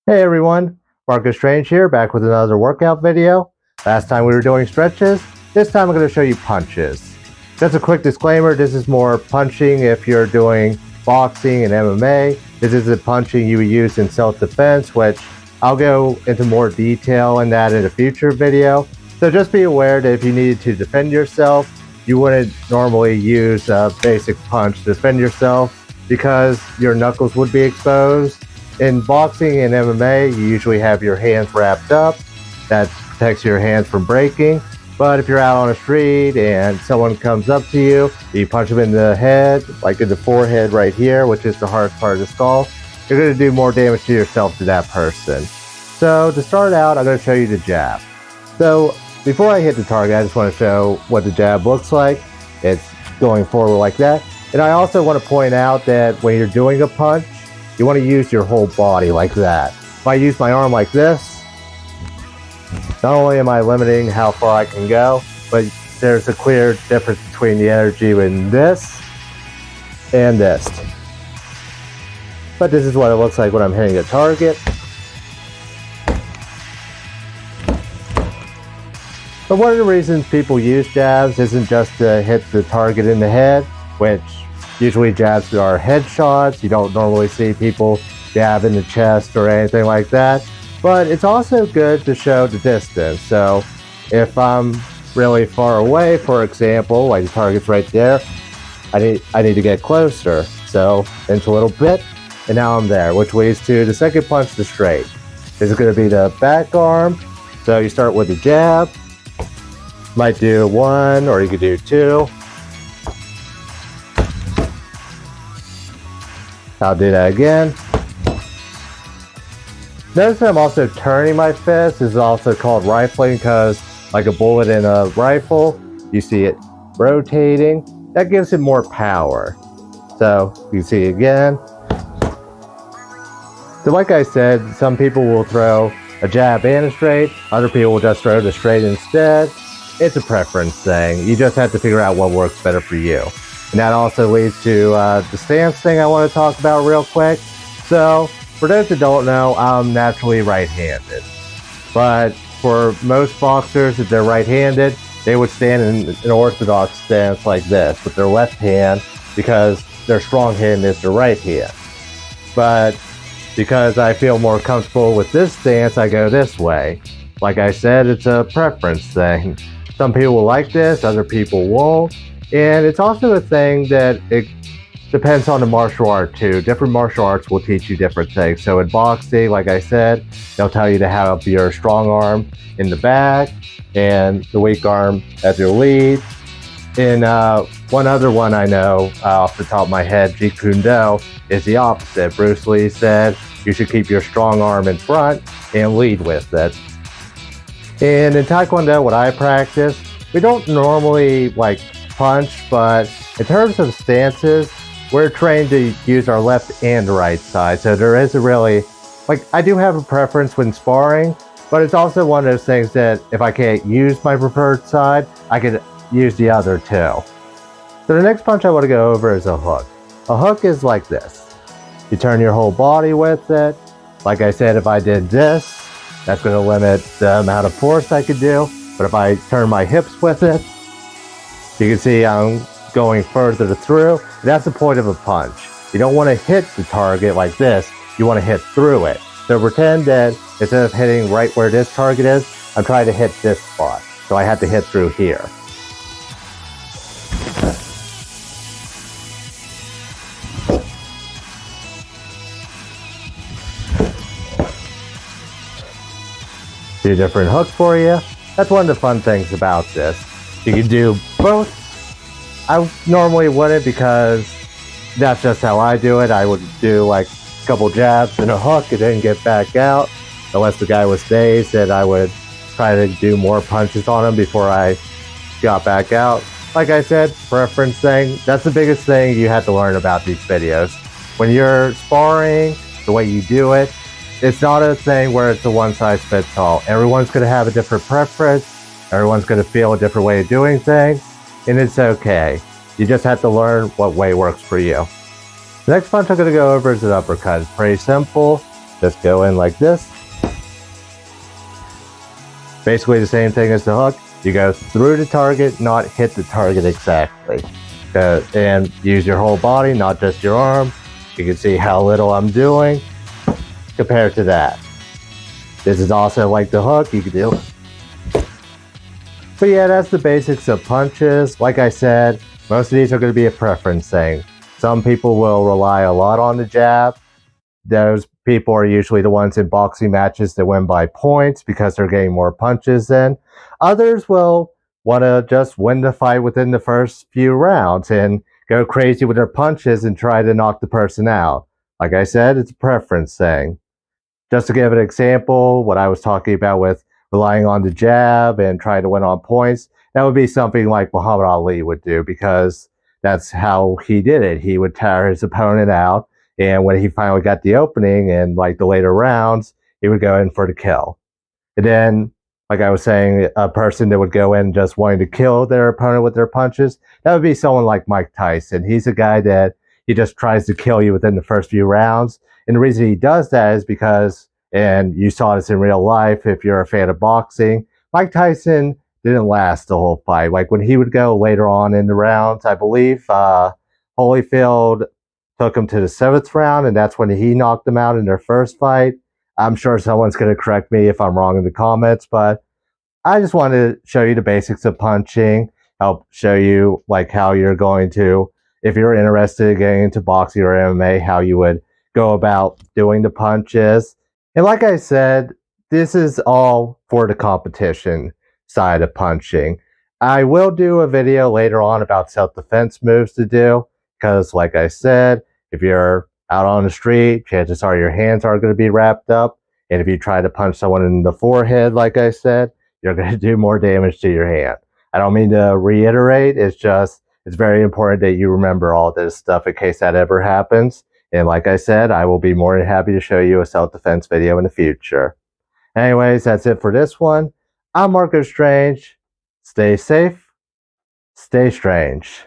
Hey everyone, Marcus Strange here, back with another workout video. Last time we were doing stretches, this time I'm going to show you punches. Just a quick disclaimer, this is more punching if you're doing boxing and MMA. This isn't punching you would use in self-defense, which I'll go into more detail in that in a future video. So just be aware that if you needed to defend yourself, you wouldn't normally use a basic punch to defend yourself because your knuckles would be exposed. In boxing and MMA, you usually have your hands wrapped up. That protects your hands from breaking. But if you're out on the street and someone comes up to you, you punch them in the head, like in the forehead right here, which is the hardest part of the skull, you're going to do more damage to yourself to that person. So to start out, I'm going to show you the jab. So before I hit the target, I just want to show what the jab looks like. It's going forward like that. And I also want to point out that when you're doing a punch, you want to use your whole body like that. If I use my arm like this, not only am I limiting how far I can go, but there's a clear difference between the energy in this and this. But this is what it looks like when I'm hitting a target. But one of the reasons people use jabs isn't just to hit the target in the head, which usually jabs are headshots. You don't normally see people jab in the chest or anything like that. But it's also good to show the distance. So if I'm really far away, for example, like the target's right there, I need to get closer. So into a little bit, and now I'm there, which leads to the second punch, the straight. This is going to be the back arm. So you start with the jab. Might do one, or you could do two. I'll do that again. Notice that I'm also turning my fist. This is also called rifling because, like a bullet in a rifle, you see it rotating. That gives it more power. So you see again. So like I said, some people will throw a jab and a straight. Other people will just throw the straight instead. It's a preference thing. You just have to figure out what works better for you. And that also leads to the stance thing I want to talk about real quick. So, for those that don't know, I'm naturally right-handed. But for most boxers, if they're right-handed, they would stand in an orthodox stance like this with their left hand because their strong hand is their right hand. But because I feel more comfortable with this stance, I go this way. Like I said, it's a preference thing. Some people will like this, other people won't. And it's also a thing that it depends on the martial art too. Different martial arts will teach you different things. So in boxing, like I said, they'll tell you to have your strong arm in the back and the weak arm as your lead. In one other one I know off the top of my head, Jeet Kune Do, is the opposite. Bruce Lee said you should keep your strong arm in front and lead with it. And in Taekwondo, what I practice, we don't normally punch, but in terms of stances, we're trained to use our left and right side. So there isn't really, I do have a preference when sparring, but it's also one of those things that if I can't use my preferred side, I could use the other too. So the next punch I want to go over is a hook. A hook is like this. You turn your whole body with it. Like I said, if I did this, that's going to limit the amount of force I could do. But if I turn my hips with it, you can see I'm going further through. That's the point of a punch. You don't want to hit the target like this. You want to hit through it. So pretend that instead of hitting right where this target is, I'm trying to hit this spot. So I have to hit through here. Two different hooks for you. That's one of the fun things about this. You can do both. I normally wouldn't because that's just how I do it. I would do a couple jabs and a hook and then get back out. Unless the guy was dazed, and I would try to do more punches on him before I got back out. Like I said, preference thing. That's the biggest thing you have to learn about these videos. When you're sparring, the way you do it, it's not a thing where it's a one-size-fits-all. Everyone's going to have a different preference. Everyone's going to feel a different way of doing things, and it's okay. You just have to learn what way works for you. The next punch I'm going to go over is an uppercut. It's pretty simple. Just go in like this. Basically the same thing as the hook. You go through the target, not hit the target exactly. And use your whole body, not just your arm. You can see how little I'm doing compared to that. This is also like the hook, you can do. But yeah, that's the basics of punches. Like I said, most of these are going to be a preference thing. Some people will rely a lot on the jab. Those people are usually the ones in boxing matches that win by points because they're getting more punches in. Others will want to just win the fight within the first few rounds and go crazy with their punches and try to knock the person out. Like I said, it's a preference thing. Just to give an example, what I was talking about with relying on the jab and trying to win on points, that would be something like Muhammad Ali would do because that's how he did it. He would tire his opponent out, and when he finally got the opening in like the later rounds, he would go in for the kill. And then, like I was saying, a person that would go in just wanting to kill their opponent with their punches, that would be someone like Mike Tyson. He's a guy that he just tries to kill you within the first few rounds. And the reason he does that is because, and you saw this in real life if you're a fan of boxing, Mike Tyson didn't last the whole fight. Like when he would go later on in the rounds, I believe Holyfield took him to the 7th round, and that's when he knocked him out in their first fight. I'm sure someone's going to correct me if I'm wrong in the comments, but I just wanted to show you the basics of punching, help show you like how you're going to, if you're interested in getting into boxing or MMA, how you would go about doing the punches. And like I said, this is all for the competition side of punching. I will do a video later on about self-defense moves to do, because like I said, if you're out on the street, chances are your hands are going to be wrapped up. And if you try to punch someone in the forehead, like I said, you're going to do more damage to your hand. I don't mean to reiterate. It's just, it's very important that you remember all this stuff in case that ever happens. And like I said, I will be more than happy to show you a self-defense video in the future. Anyways, that's it for this one. I'm Marco Strange. Stay safe. Stay strange.